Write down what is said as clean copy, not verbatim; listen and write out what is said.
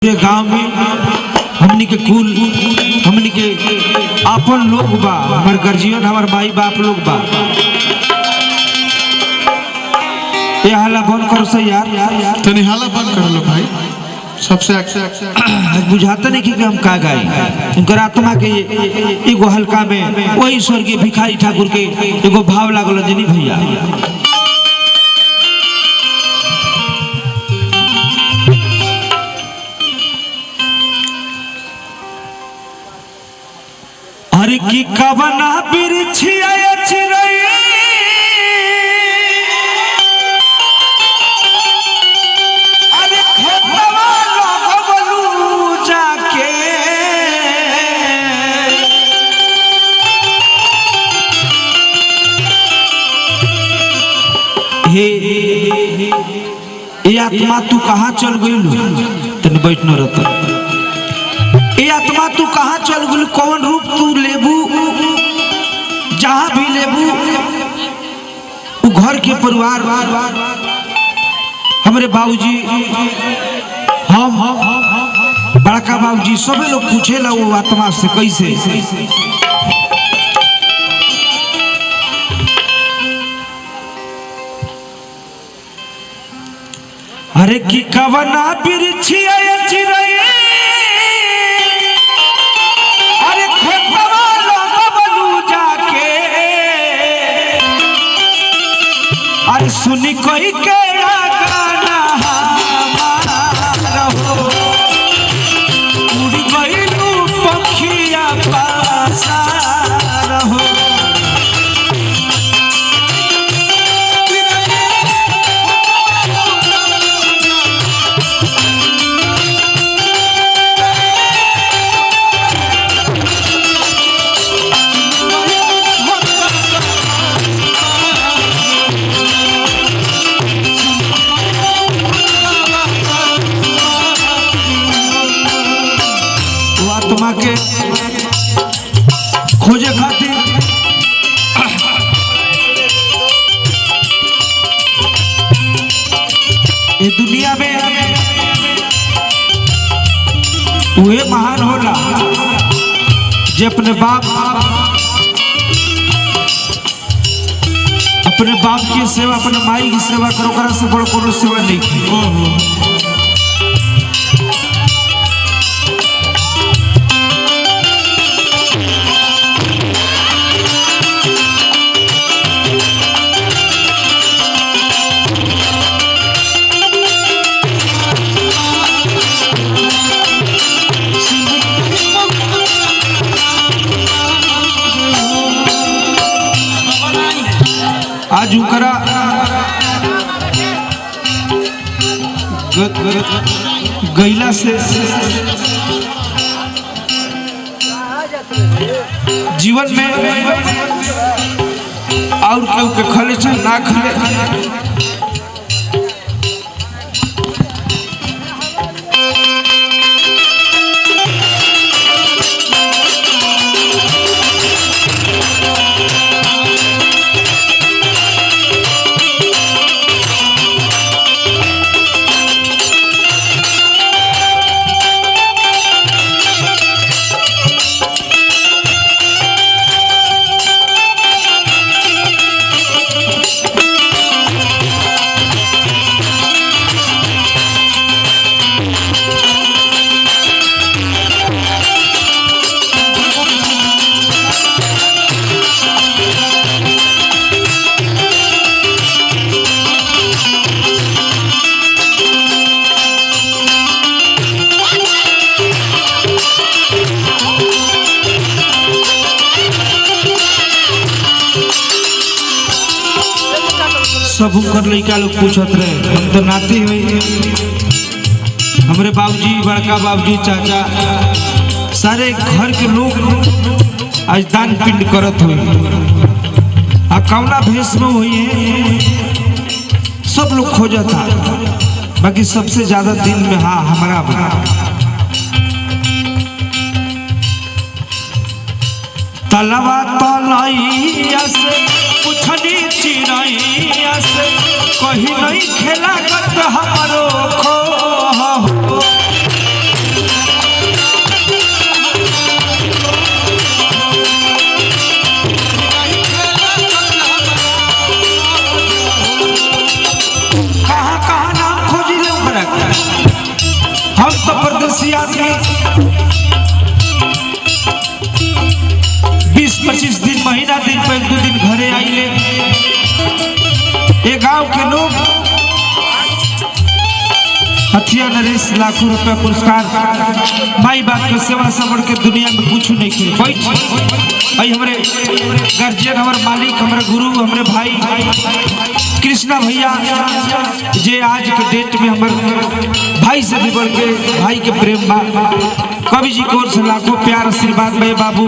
पूरे गांव में हमनी के कुल हमनी के अपन लोग बा, हमार गर्जियन हमार माई बाप लोग बा। ये हाला बंद करो सही यार तनी हाला बंद कर लो भाई। सबसे बुझाता नहीं कि हम का गाई उनकर आत्मा के एगो हल्का में वही स्वर्गीय भिखारी ठाकुर के एगो भाव लागल जनी भैया। अरे की कवना बिरछिया चिरई अरे खेतवा लगवलू जाके हे आत्मा तू कहाँ चल गइलू? तने बैठनो रहता। ए आत्मा तू कहाँ चल गइल? कौन रूप तू लेबू? जहाँ भी लेबू वो घर के परिवार हमारे बाबूजी हम बड़का बाबूजी सब लोग पूछेला वो आत्मा से कैसे। अरे की कवना बिरछिया चिरई अरे खेतवा लगवलू जाके अरे सुनी कोई के गाना हमारा हो उड़ गइलू पखिया पासार हो। आत्मा के खोजे खातिर ये दुनिया में वह महान होला जे अपने बाप की सेवा अपने माई की सेवा करो करा से बड़ कोनो सेवा नहीं की। आज उकरा गैला से जीवन में और केहू के खले ना खले सब उनकर लड़का लोग पूछत रहे। हम तो नाते हुए हमारे बाबूजी बड़का बाबूजी चाचा सारे घर के लोग आज दान पिंड करत हुए आ कौना भेष में हुई है सब लोग खोजता। बाकी सबसे ज्यादा दिन में हाँ हमारा बना तलवा तलैया से पुछनी चिड़ैया से कहीं नहीं खेला करत हमारो खो परदेसी आदमी 20-25 दिन महीना दिन पर 1-2 दिन घरे आइले। ये गांव के लोग हथिया नरेश लाखों रुपया पुरस्कार माई बाप के सेवा समझ के दुनिया में कुछ नहीं किए। बैठ आई हमारे गार्जियन, हमारे मालिक, हमारे गुरु, हमारे भाई कृष्णा भैया जे आज के डेट में हमारे भाई से भी बढ़ के भाई के प्रेम बा। कवि जी को लाखों प्यार आशीर्वाद भाई बाबू